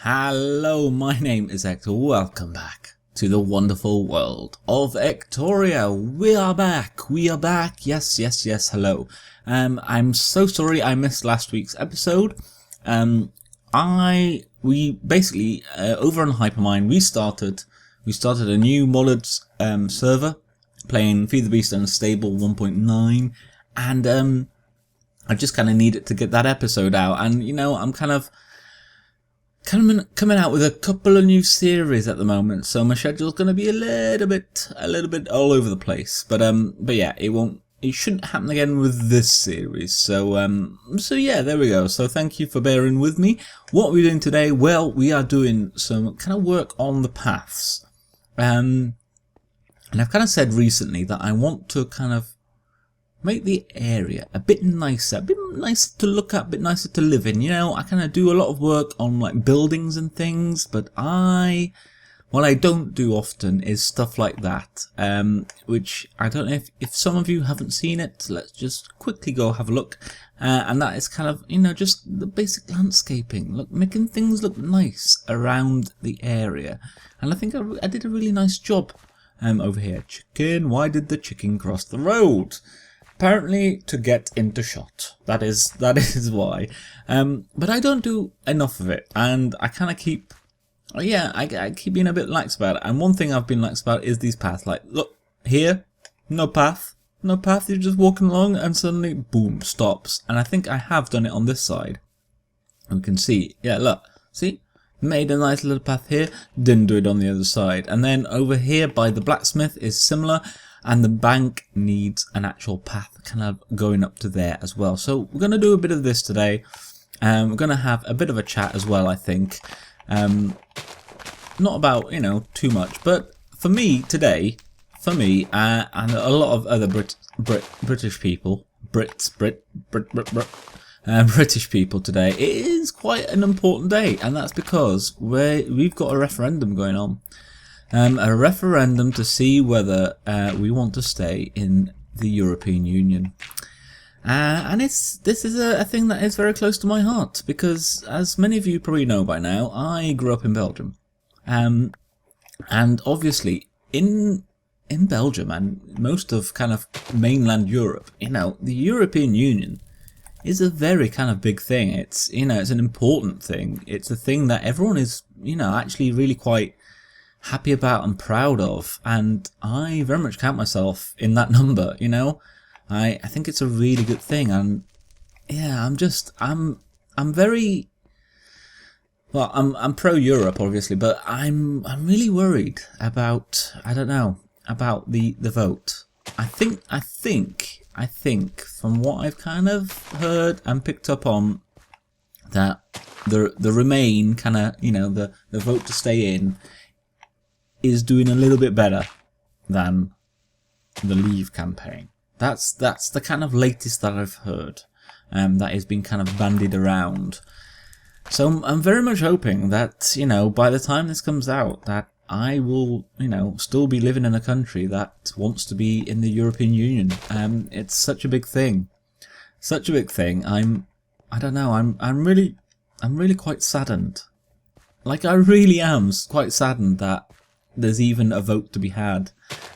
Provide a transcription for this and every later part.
Hello, my name is Ector. Welcome back to the wonderful world of Ectoria. We are back. Yes, hello. I'm so sorry I missed last week's episode. We basically, over on Hypermine, we started a new modded server, playing Feed the Beast Unstable 1.9, and I just kind of needed to get that episode out, and you know, I'm kind of coming out with a couple of new series at the moment, so my schedule's going to be a little bit all over the place. But yeah, it shouldn't happen again with this series. So yeah, there we go. So thank you for bearing with me. What are we doing today? Well, we are doing some kind of work on the paths. And I've kind of said recently that I want to kind of make the area a bit nicer to look at, a bit nicer to live in. You know, I kind of do a lot of work on like buildings and things, but what I don't do often is stuff like that, which I don't know if some of you haven't seen it. Let's just quickly go have a look, and that is kind of, you know, just the basic landscaping, look, making things look nice around the area, and I think I did a really nice job over here. Chicken, why did the chicken cross the road? Apparently to get into shot. That is why. But I don't do enough of it, and I kind of keep, I keep being a bit lax about it. And one thing I've been lax about is these paths. Like, look here, no path. You're just walking along, and suddenly, boom, stops. And I think I have done it on this side. And we can see, yeah, look, see, made a nice little path here. Didn't do it on the other side. And then over here by the blacksmith is similar. And the bank needs an actual path kind of going up to there as well. So we're going to do a bit of this today. We're going to have a bit of a chat as well, I think. Not about, you know, too much. But for me today, and a lot of other British people, British people today, it is quite an important day. And that's because we've got a referendum going on. A referendum to see whether we want to stay in the European Union. And this is a thing that is very close to my heart, because as many of you probably know by now, I grew up in Belgium. And obviously in Belgium and most of kind of mainland Europe, you know, the European Union is a very kind of big thing. It's, you know, it's an important thing. It's a thing that everyone is, you know, actually really quite happy about and proud of, and I very much count myself in that number. You know, I think it's a really good thing, and yeah, I'm very well. I'm pro Europe, obviously, but I'm really worried about, I don't know, about the vote. I think from what I've kind of heard and picked up on, that the Remain kind of, you know, the vote to stay in is doing a little bit better than the Leave campaign. That's the kind of latest that I've heard, that has been kind of bandied around. So I'm very much hoping that, you know, by the time this comes out, that I will, you know, still be living in a country that wants to be in the European Union. It's such a big thing, I don't know. I'm really quite saddened. Like, I really am quite saddened that there's even a vote to be had.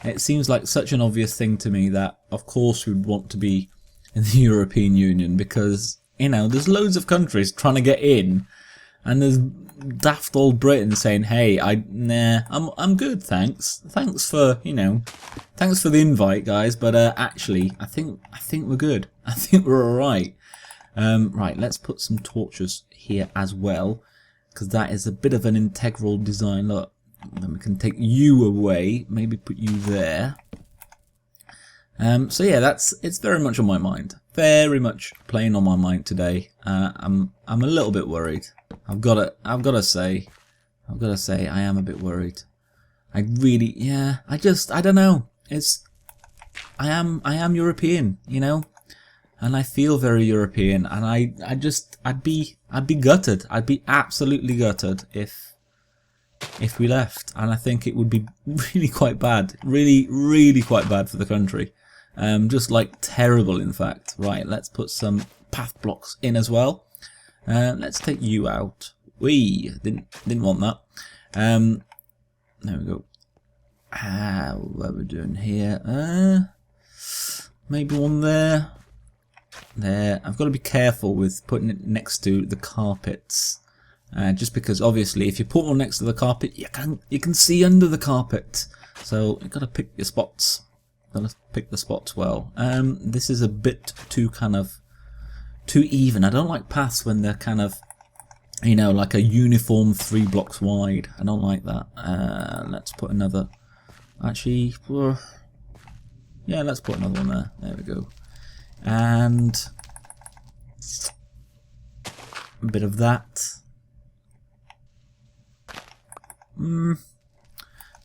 It seems like such an obvious thing to me that of course we'd want to be in the European Union, because, you know, there's loads of countries trying to get in, and there's daft old Britain saying, hey, I'm good, thanks for, you know, thanks for the invite, guys, but actually I think we're good. I think we're alright. Right, let's put some torches here as well, because that is a bit of an integral design. Look, then we can take you away, maybe put you there. So yeah, it's very much on my mind, very much playing on my mind today. I'm a little bit worried. I've got to say, I am a bit worried. I really, yeah, I don't know. I am European, you know, and I feel very European, and I'd be gutted. I'd be absolutely gutted if we left, and I think it would be really quite bad, really quite bad for the country, just like terrible, in fact. Right, let's put some path blocks in as well. Let's take you out. Wee, didn't want that. There we go. What are we doing here? Maybe one there. There. I've got to be careful with putting it next to the carpets. Just because obviously if you put one next to the carpet, you can see under the carpet. So you've got to pick your spots. Gotta pick the spots well. This is a bit too too even. I don't like paths when they're kind of, you know, like a uniform 3 blocks wide. I don't like that. Let's put another. Actually, yeah, let's put another one there. There we go. And a bit of that.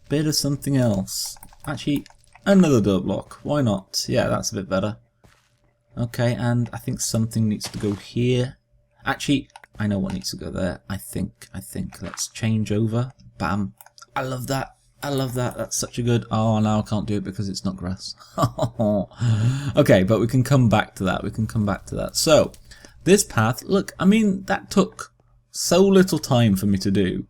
Bit of something else. Actually, another dirt block. Why not? Yeah, that's a bit better. Okay, and I think something needs to go here. Actually, I know what needs to go there. I think. Let's change over. Bam. I love that. I love that. That's such a good... Oh, now I can't do it because it's not grass. Okay, but we can come back to that. So, this path, look, I mean, that took so little time for me to do.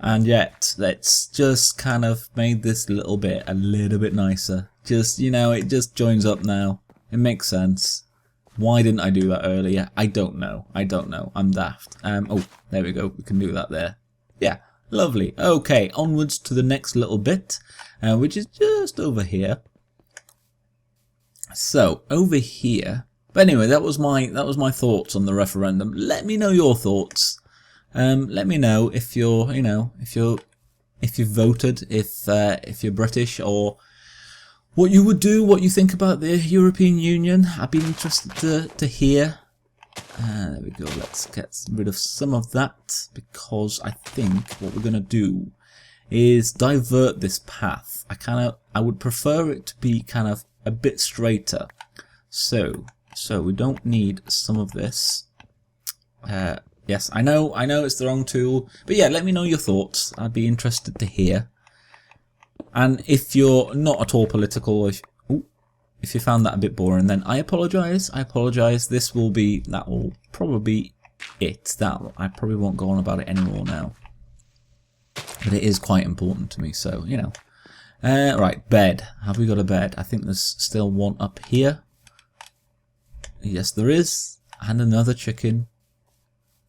And yet, let's just kind of made this little bit a little bit nicer. Just, you know, it just joins up now. It makes sense. Why didn't I do that earlier? I don't know. I'm daft. Oh, there we go. We can do that there. Yeah. Lovely. Okay, onwards to the next little bit, which is just over here. So over here. But anyway, that was my thoughts on the referendum. Let me know your thoughts. Let me know if you're, you know, if you voted, if you're British, or what you would do, what you think about the European Union. I'd be interested to hear. There we go, let's get rid of some of that, because I think what we're going to do is divert this path. I would prefer it to be kind of a bit straighter. So we don't need some of this. Yes, I know it's the wrong tool, but yeah, let me know your thoughts. I'd be interested to hear. And if you're not at all political, if you found that a bit boring, then I apologise. That will probably be it. I probably won't go on about it anymore now. But it is quite important to me, so, you know. Right, bed. Have we got a bed? I think there's still one up here. Yes, there is. And another chicken.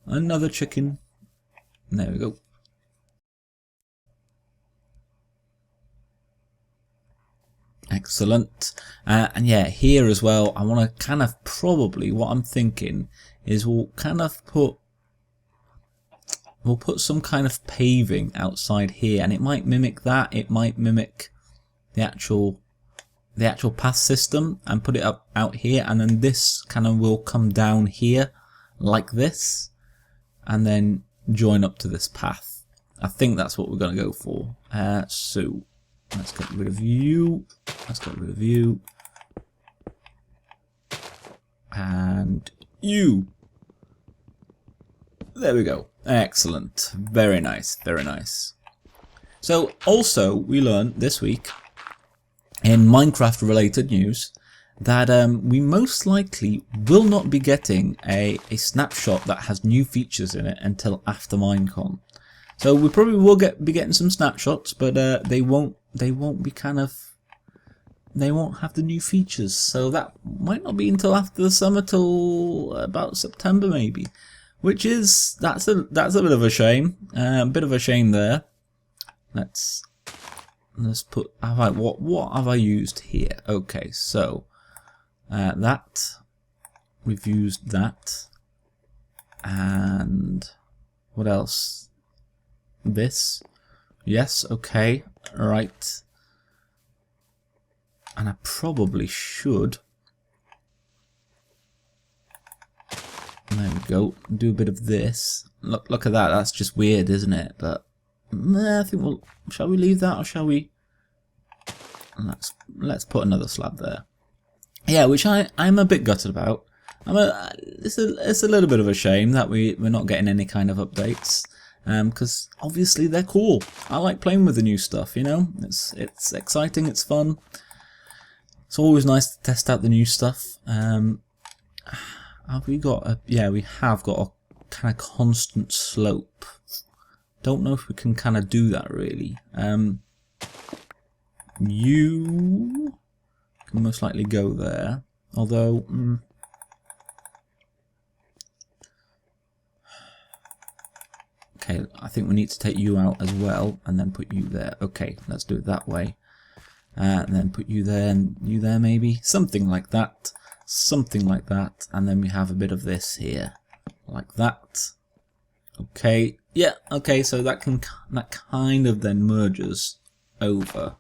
Another chicken. There we go. Excellent. And yeah, here as well, I want to kind of probably, what I'm thinking is we'll put some kind of paving outside here, and it might mimic that. It might mimic the actual path system, and put it up out here, and then this kind of will come down here like this, and then join up to this path. I think that's what we're going to go for. So let's get rid of you. And you. There we go. Excellent. Very nice. Very nice. So also we learned this week in Minecraft related news that we most likely will not be getting a snapshot that has new features in it until after Minecon. So we probably will be getting some snapshots, but they won't be kind of, they won't have the new features. So that might not be until after the summer, till about September maybe, which is that's a bit of a shame. A bit of a shame there. Let's put, what have I used here? Okay, so that we've used that, and what else? This, yes, okay, right. And I probably should, there we go, do a bit of this. Look at that, that's just weird, isn't it? But I think shall we leave that, or shall we? Let's put another slab there. Yeah, which I'm a bit gutted about. It's a little bit of a shame that we're not getting any kind of updates. Because obviously they're cool. I like playing with the new stuff, you know. It's exciting, it's fun. It's always nice to test out the new stuff. Have we got a? Yeah, we have got kind of constant slope. Don't know if we can kind of do that really. You can most likely go there, although okay, I think we need to take you out as well and then put you there. Okay, let's do it that way. And then put you there and you there maybe. Something like that. Something like that. And then we have a bit of this here. Like that. Okay. Yeah, okay, so that kind of then merges over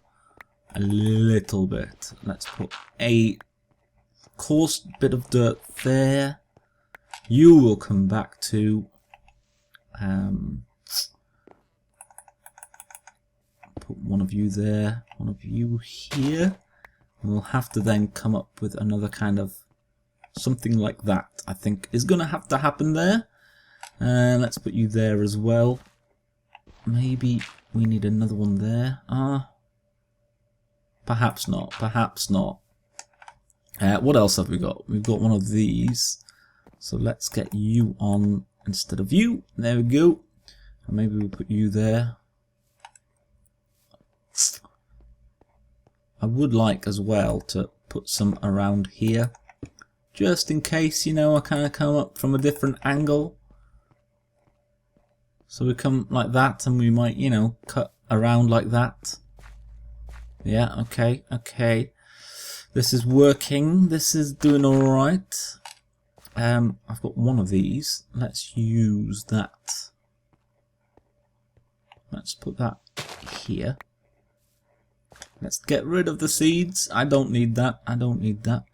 a little bit. Let's put a coarse bit of dirt there. You will come back to put one of you there, one of you here. We'll have to then come up with another kind of something like that. I think is going to have to happen there. Let's put you there as well. Maybe we need another one there. Perhaps not. Perhaps not. What else have we got? We've got one of these. So let's get you on instead of you. There we go. And maybe we'll put you there. I would like as well to put some around here. Just in case, you know, I kind of come up from a different angle. So we come like that and we might, you know, cut around like that. Yeah, okay, okay. This is working. This is doing alright. I've got one of these. Let's use that. Let's put that here. Let's get rid of the seeds. I don't need that. I don't need that.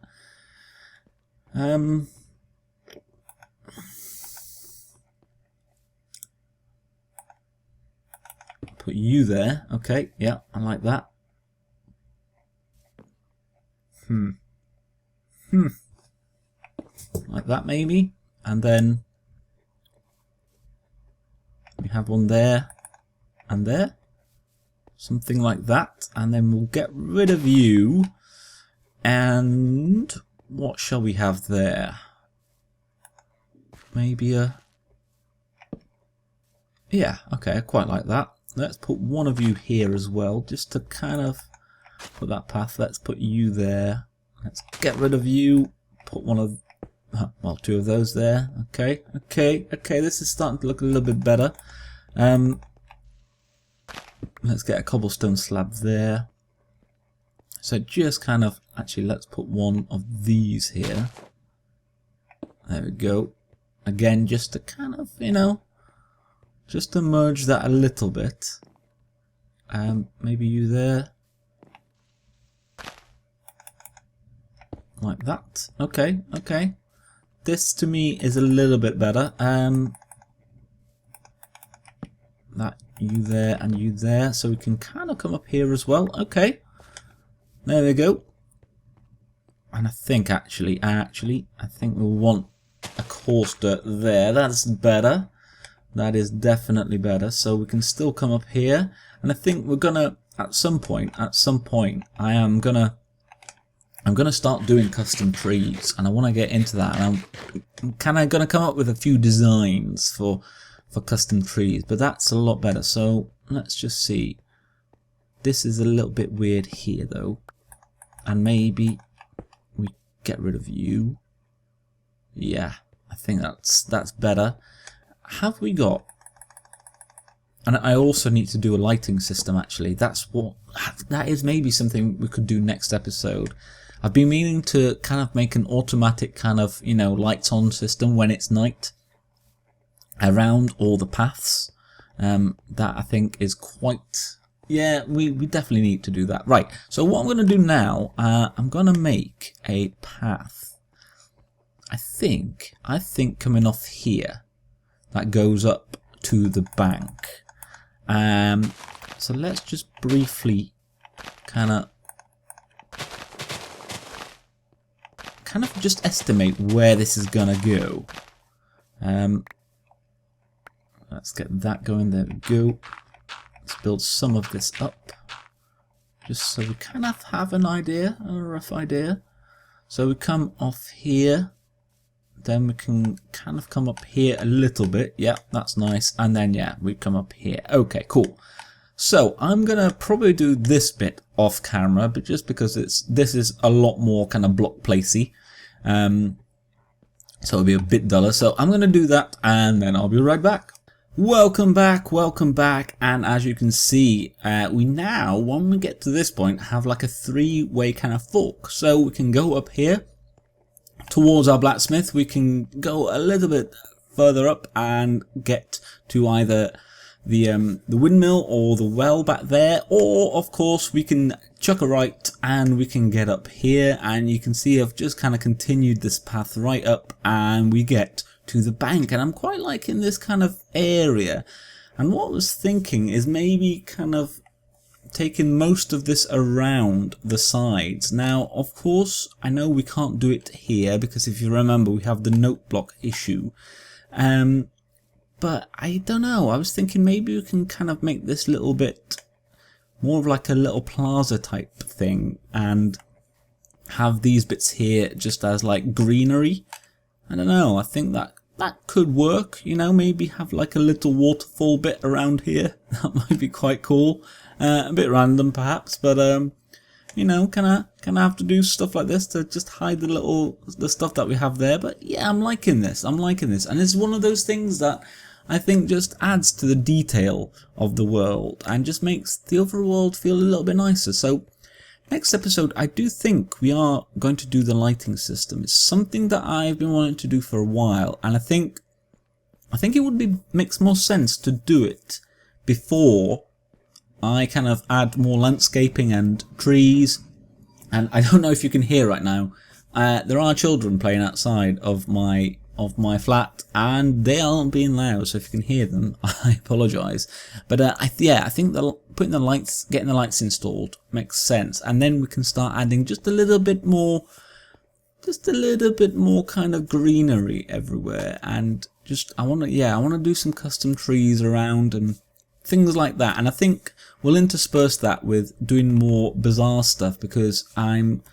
Put you there. Okay, yeah, I like that. Like that maybe. And then we have one there and there. Something like that. And then we'll get rid of you. And what shall we have there? Maybe a... Yeah, okay, I quite like that. Let's put one of you here as well, just to kind of put that path. Let's put you there. Let's get rid of you. Put one of... well, two of those there. Okay, okay, okay. This is starting to look a little bit better. Let's get a cobblestone slab there. So just kind of... Actually, let's put one of these here. There we go. Again, just to kind of, you know... Just to merge that a little bit. Maybe you there. Like that. Okay, okay. This to me is a little bit better. That you there and you there. So we can kind of come up here as well. Okay. There we go. And I think I think we'll want a coarse dirt there. That's better. That is definitely better. So we can still come up here, and I think we're gonna at some point I'm gonna start doing custom trees, and I want to get into that. And I'm kind of gonna come up with a few designs for custom trees, but that's a lot better. So let's just see. This is a little bit weird here though, and maybe we get rid of you. Yeah, I think that's better. Have we got... And I also need to do a lighting system actually. That is maybe something we could do next episode. I've been meaning to kind of make an automatic kind of, you know, lights on system when it's night around all the paths. That I think is quite... Yeah, we definitely need to do that. Right, so what I'm going to do now, I'm going to make a path. I think coming off here. That goes up to the bank. So let's just briefly kind of just estimate where this is gonna go. Let's get that going. There we go. Let's build some of this up, just so we kind of have an idea, a rough idea. So we come off here. then we can kind of come up here a little bit. Yeah, that's nice. And then, yeah, we come up here. Okay, cool. So I'm going to probably do this bit off camera, but just because this is a lot more kind of block placey. So it'll be a bit duller. So I'm going to do that and then I'll be right back. Welcome back, and as you can see, we now, when we get to this point, have like a three-way kind of fork. So we can go up here towards our blacksmith, we can go a little bit further up and get to either the windmill or the well back there, or of course we can chuck a right and we can get up here, and you can see I've just kind of continued this path right up and we get to the bank, and I'm quite liking this kind of area. And what I was thinking is maybe kind of taking most of this around the sides. Now of course I know we can't do it here because if you remember we have the note block issue, but I don't know, I was thinking maybe we can kind of make this little bit more of like a little plaza type thing and have these bits here just as like greenery. I don't know, I think that could work, you know, maybe have like a little waterfall bit around here. That might be quite cool. A bit random perhaps, but you know, can I have to do stuff like this to just hide the stuff that we have there. But yeah, I'm liking this, and it's one of those things that I think just adds to the detail of the world and just makes the overall world feel a little bit nicer. So next episode, I do think we are going to do the lighting system. It's something that I've been wanting to do for a while, and I think it makes more sense to do it before I kind of add more landscaping and trees. And I don't know if you can hear right now, there are children playing outside of my flat, and they aren't being loud, so if you can hear them, I apologise. But yeah, I think getting the lights installed makes sense, and then we can start adding just a little bit more kind of greenery everywhere, and just I want to do some custom trees around and things like that. And I think we'll intersperse that with doing more bizarre stuff, because I'm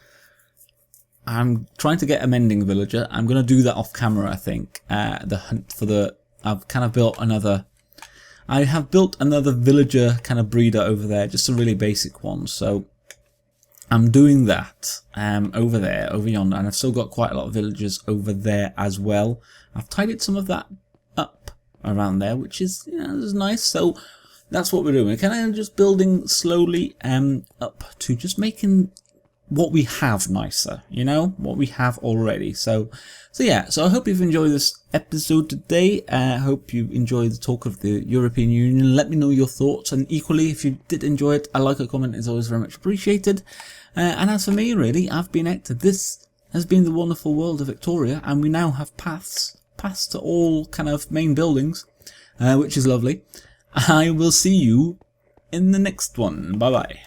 trying to get a mending villager. I'm going to do that off camera, I think. The hunt for I have built another villager kind of breeder over there, just a really basic one. So I'm doing that over yonder, and I've still got quite a lot of villagers over there as well. I've tidied some of that up around there, which is, you know, is nice. So that's what we're doing. We're kind of just building slowly up to just making what we have nicer, you know, what we have already. So yeah, so I hope you've enjoyed this episode today. I hope you enjoyed the talk of the European Union. Let me know your thoughts, and equally, if you did enjoy it, a like or comment is always very much appreciated. And as for me, really, I've been Ector. This has been the wonderful world of Ectoria, and we now have paths to all kind of main buildings, which is lovely. I will see you in the next one. Bye bye.